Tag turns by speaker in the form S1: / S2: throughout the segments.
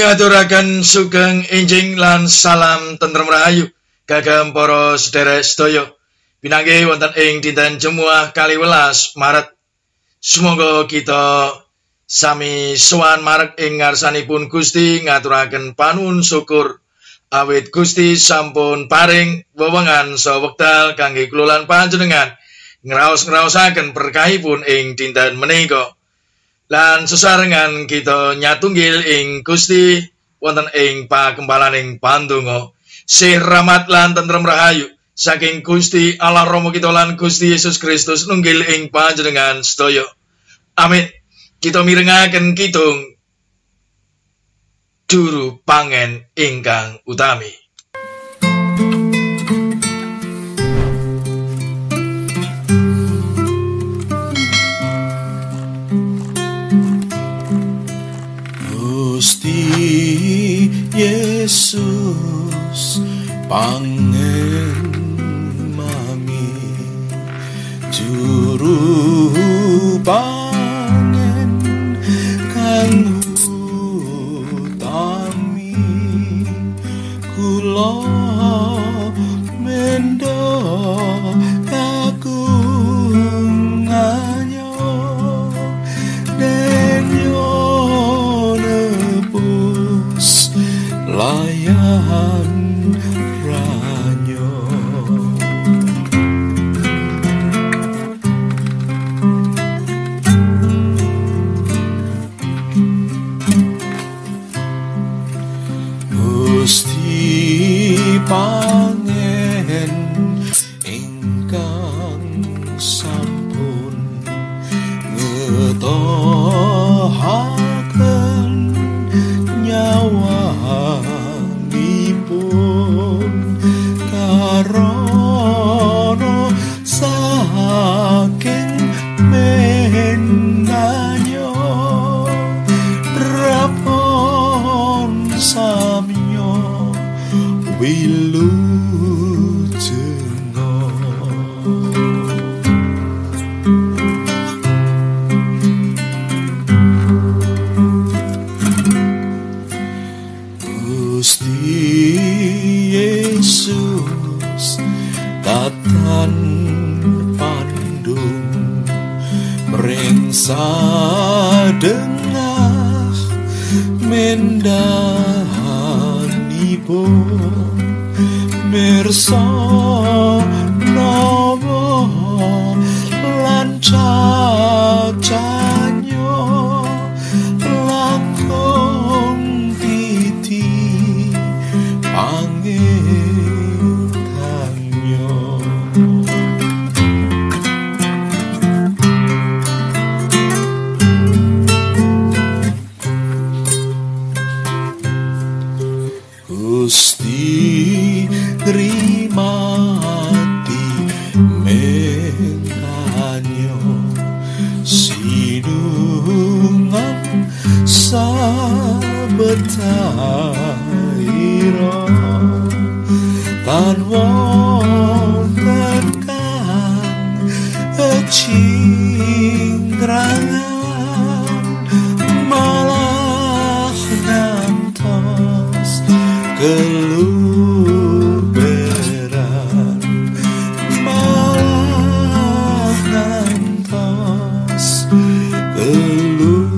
S1: Ngaturaken sugeng enjing lan salam tentrem rahayu kagem para sedherek sedaya pinanggih wonten ing dinten Jemuah 12 Maret. Semoga kita sami sowan marek ing ngarsanipun Gusti ngaturaken panuwun syukur awit Gusti sampun paring wewengan saha wekdal kangge kula lan panjenengan ngraos-ngraosaken berkahipun ing dinten menika. Lan sesarengan kita nyatunggil ing Gusti wonten ing pakempalaning pandonga. Sih rahmat lan tentrem rahayu saking Gusti Allah Rama kita lan Gusti Yesus Kristus nunggil ing panjenengan sedaya. Amin. Kita mirengaken kidung juru pangen ingkang utami.
S2: Gusti Yesus pangen mami juru pangen kang utami kula mendo kagunganyo denyo layan ranyo Gusti pangen ingkang sampun ngetohaken nyawa karono saking mendanyo rapon samyo wilujengo Gusti Yesus tatan pandung mringsadengah mendahanipun mirsa nawa lan cacanyo langkung titi pangeranyo Gusti trimati menganyo sinungan sabetaira lan wonten kang cingrangan malah ngantos keluberan malah ngantos keluberan.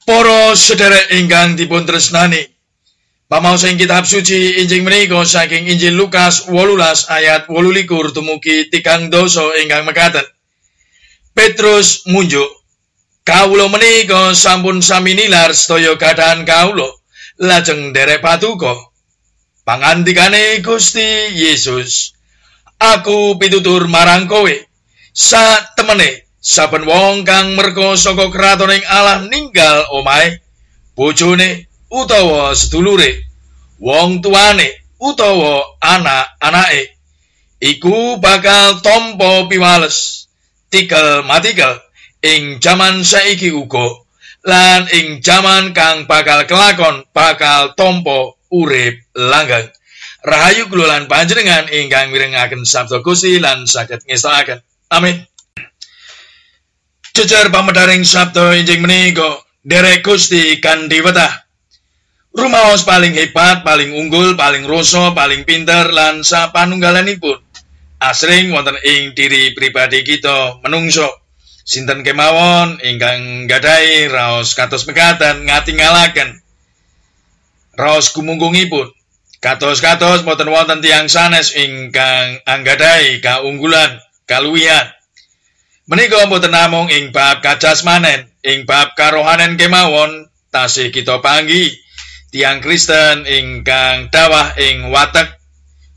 S1: Para sedherek ingkang dipun tresnani, pamaos ing kitab suci injing menika saking Injil Lukas 18 ayat 28 dumugi 30 ingkang mekaten. Petrus munjuk, "Kawula menika sampun sami nilar sedaya keadaan kawula, lajeng nderek patuko." Pangandikane Gusti Yesus, "Aku pitutur marang kowe, satemene saben wong kang merga saka kratoning Allah ninggal omahe, bojone utawa sedulure, wong tuane utawa anak-anake, iku bakal tampa piwales, tikel matikel ing jaman saiki uga, lan ing jaman kang bakal kelakon bakal tampa urip langgeng. Rahayu kula lan panjenengan ingkang mirengaken sabda Gusti lan saged ngestakaken. Amin. Jejer pamedharing sabda injing menika derek Gusti kanthi wetah. Rumaos paling hebat, paling unggul, paling roso, paling pinter lan sapanunggalanipun asring wonten ing diri pribadi kita menungso. Sinten kemawon ingkang gadhahi raos kados mekaten ngatingalaken raos gumungkungipun. Kados-kados boten wonten tiyang sanes ingkang anggadhahi kaunggulan, kaluwihan. Menika boten namung ing bab kajasmanen, ing bab karohanen kemawon tasih kita panggih tiyang Kristen ingkang dawah ing watek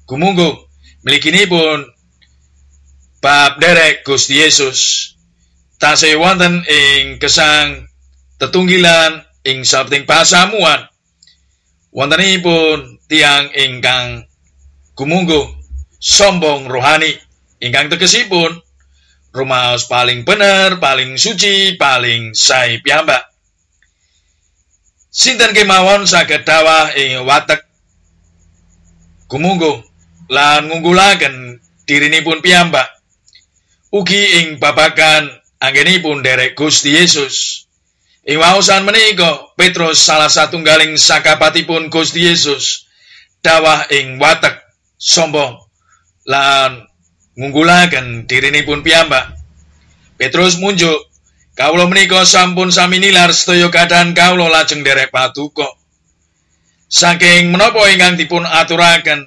S1: gumunggung mliginipun bab derek Gusti Yesus. Tasih wonten ing gesang tetunggilan ing sabeting pasamuan wontenipun tiyang ingkang gumunggung sombong rohani ingkang tegesipun rumaos paling bener, paling suci, paling sae piyambak. Sinten kemawon saged dawah ing watek gumunggung lan ngunggulaken dirinipun piyambak ugi ing babagan anggenipun derek Gusti Yesus. Ing waosan menika Petrus salah satunggaling sakapatipun Gusti Yesus dawah ing watek sombong lan ngunggulaken dirinipun piyambak. Petrus munjuk, kawula menika sampun sami nilar sedaya keadaan kawula lajeng derek paduka. Saking menapa ingkang dipun aturaken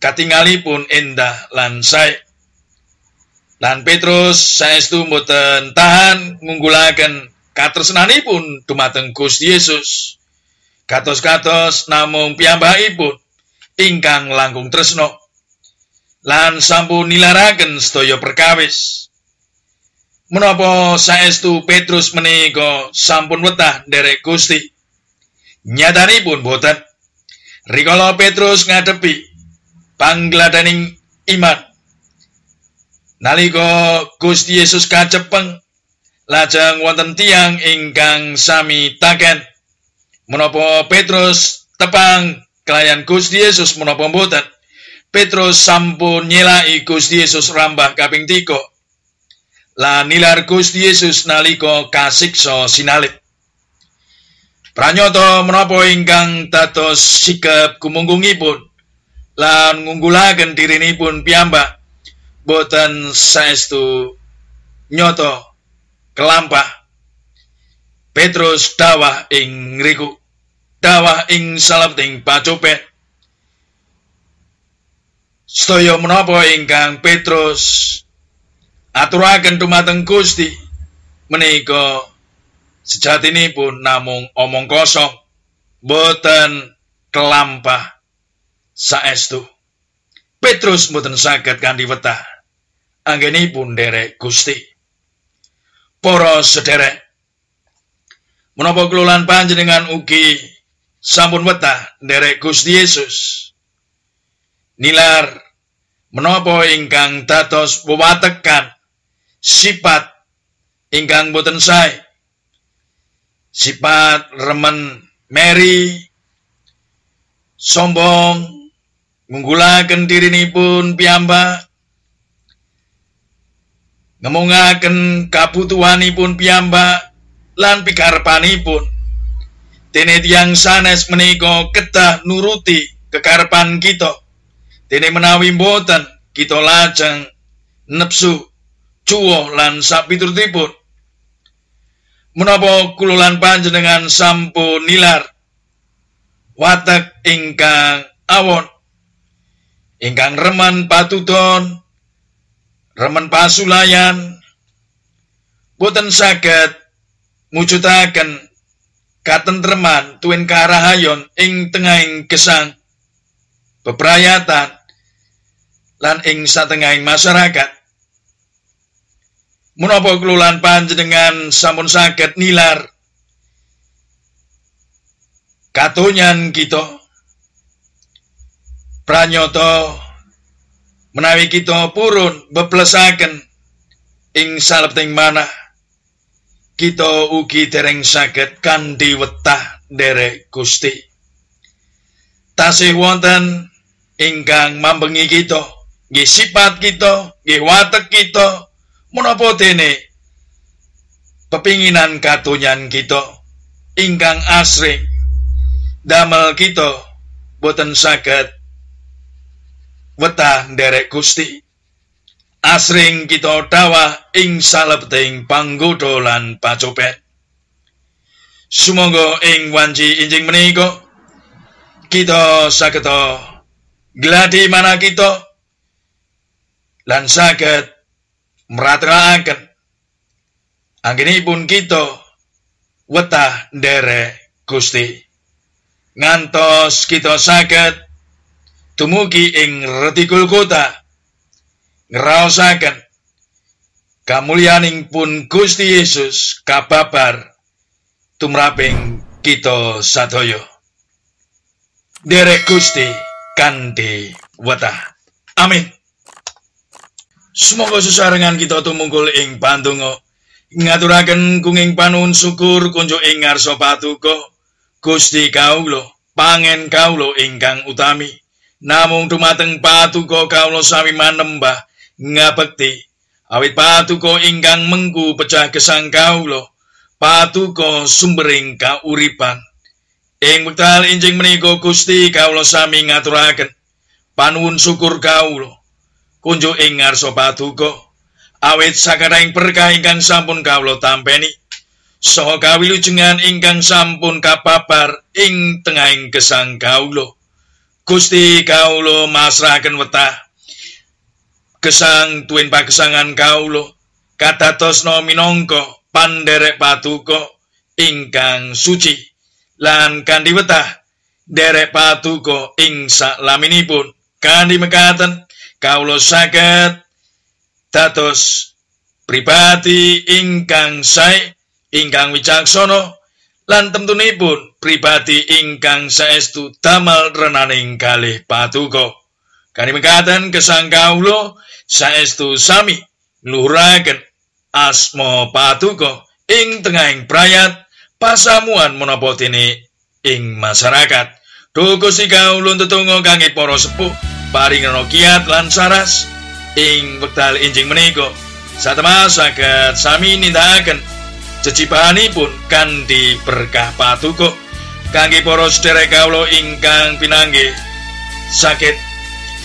S1: katingalipun endah lan sae. Lan Petrus saestu mboten tahan ngunggulaken katresnanipun dumateng Gusti Yesus. Kados-kados namung piyambakipun ingkang langkung tresna lan sampun nilaraken sedaya perkawis. Menapa saestu Petrus menika sampun wetah nderek Gusti? Nyatanipun boten. Rikala Petrus ngadepi pangladaning iman nalika Gusti Yesus kacepeng, lajeng wonten tiyang ingkang sami taken menapa Petrus tepang kelayan Gusti Yesus menapa mboten. Petrus sampun nyelaki Gusti Yesus rambah kaping 3 lan nilar Gusti Yesus nalika kasiksa sinalib. Pranyata menapa ingkang dados sikap gumunggungipun lan ngunggulaken dirinipun piyambak boten saestu nyoto kelampah. Petrus dawah ing ngriku, dawah ing salebeting pacopet. Sedaya menapa ingkang Petrus aturaken dumateng Gusti menika sejatinipun namung omong kosong, boten kelampah saestu. Petrus boten saged kanthi wetah anggenipun derek Gusti. Para sederek, menapa kula lan panjenengan ugi sampun wetah nderek Gusti Yesus. Nilar menapa ingkang dados wewatekan sifat ingkang boten sae. Sifat remen meri, sombong, ngunggulaken dirinipun piyambak, ngemungaken kabutuhanipun piyambak lan pikarepanipun. Dene tiyang sanes menika kedah nuruti kekarepan kita. Dene menawi mboten kita lajeng nepsu, cuwo lan sapiturutipun. Menapa kula lan panjenengan sampun nilar watek ingkang awon, ingkang remen patuton, remen pasulayan, boten saged mujudaken katentreman tuwin karahayon ing tengahing gesang bebrayatan lan ing satengahing masyarakat. Menapa kula lan panjenengan sampun saged nilar katonyan kita pranyata menawi kita purun beblesaken ing salebeting manah, kita ugi dereng saged kanthi wetah nderek Gusti. tasih wonten ingkang mambengi kita, nggih sifat kita, nggih watek kita, menapa dene pepinginan katonyan kita ingkang asring damel kita boten saged wetah nderek Gusti. Asring kita dawah ing salebeting panggoda lan pacopet. Sumangga ing wanci injing menika kita saged gladi mana kita lan saged mratelaken anggenipun kita wetah nderek Gusti. Ngantos kita saged dumugi ing retikul kota ngraosaken kamulyaning pun Gusti Yesus kababar tumraping kita sadaya. Derek Gusti kanthi wetah. Amin. Semoga sesarengan kita tumungkul ing pandonga ngaturaken kenging panuwun syukur kunjuk ing ngarsa patuko Gusti kawula pangen kawula ingkang utami. Namung dumateng patuko kawula sami manembah ngabekti awit patuko ingkang mengku pecah gesang kawula patuko sumbering kauripan. Ing wekdal injing menika Gusti kawula sami ngaturaken panuwun syukur kawula kunjuk ing ngarsa patuko awit sakaraing berkah ingkang sampun kawula tampeni saha kawilujengan ingkang sampun kababar ing tengahing gesang kawula. Gusti kawula masrahaken wetah gesang tuwin pagesangan kawula kadadosna minangka panderek patuko ingkang suci lan kanthi wetah derek patuko ing saklaminipun kanthi mekaten kawula saged dados pribadi ingkang sae ingkang wicaksana lan temtunipun pribadi ingkang saestu damel renaning kalih patuko. Kanthi mekaten gesang kawula saestu sami ngluhuraken asma patuko ing tengahing brayat pasamuan menapa dene ing masyarakat. Duh Gusti kawula tetungga kangge para sepuh paringana kiat lan saras ing wekdal injing menika satemah saged sami nindakaken jejibahanipun kanthi berkah patuko kangge para sedherek kawula ingkang pinanggih sakit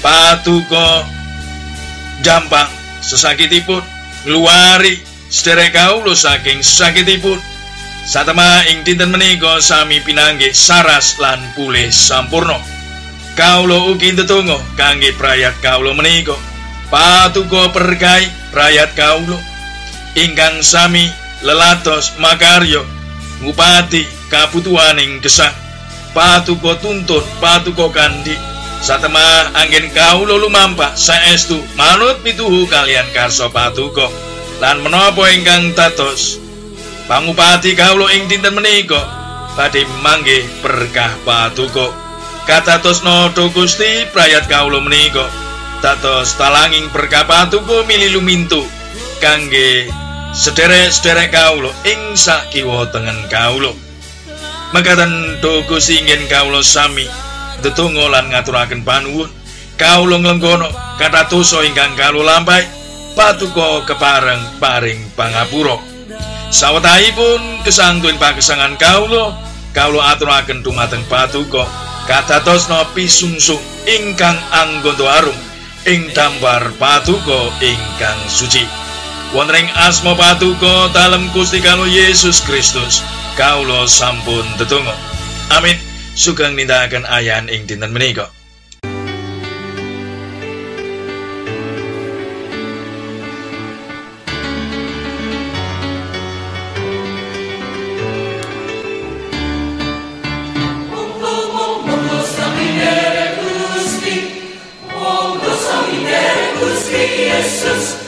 S1: patuko jampang sesakitipun ngluwari sedherek kawula saking sakitipun satemah ing dinten menika sami pinanggih saras lan pulih sampurna. Kawula ugi tetungga kangge brayat kawula menika patuko berkah brayat kawula ingkang sami lelatos makarya ngupati kabutuhaning gesang patuko tuntun patuko kandi satemah anggen kawula lumampah saestu manut pituhu kalian karsa patuko lan menapa ingkang dados pangupati kawula ing dinten menika badhe manggih berkah patuko katosna Duh Gusti brayat kawula menika dados talanging berkah patuko mili lumintu kangge sederek-sederek kawula ing sakiwa tengen kawula. Mekaten Duh Gusti ingin kawula sami tetungga lan ngaturaken panuwun kawula nglenggono kathah dosa ingkang kawula lampahi patuko kepareng paring pangapura. Sawetahipun gesang tuwin pagesangan kawula aturaken dumateng patuko kadadosna pisungsung ingkang anggondo arum ing dambar patuko ingkang suci. Wonten ing asma patuko dalem Gusti kawula Yesus Kristus kawula sampun tetungga. Amin. Sugeng nindakaken ayan ing dinten menika.
S2: Jesus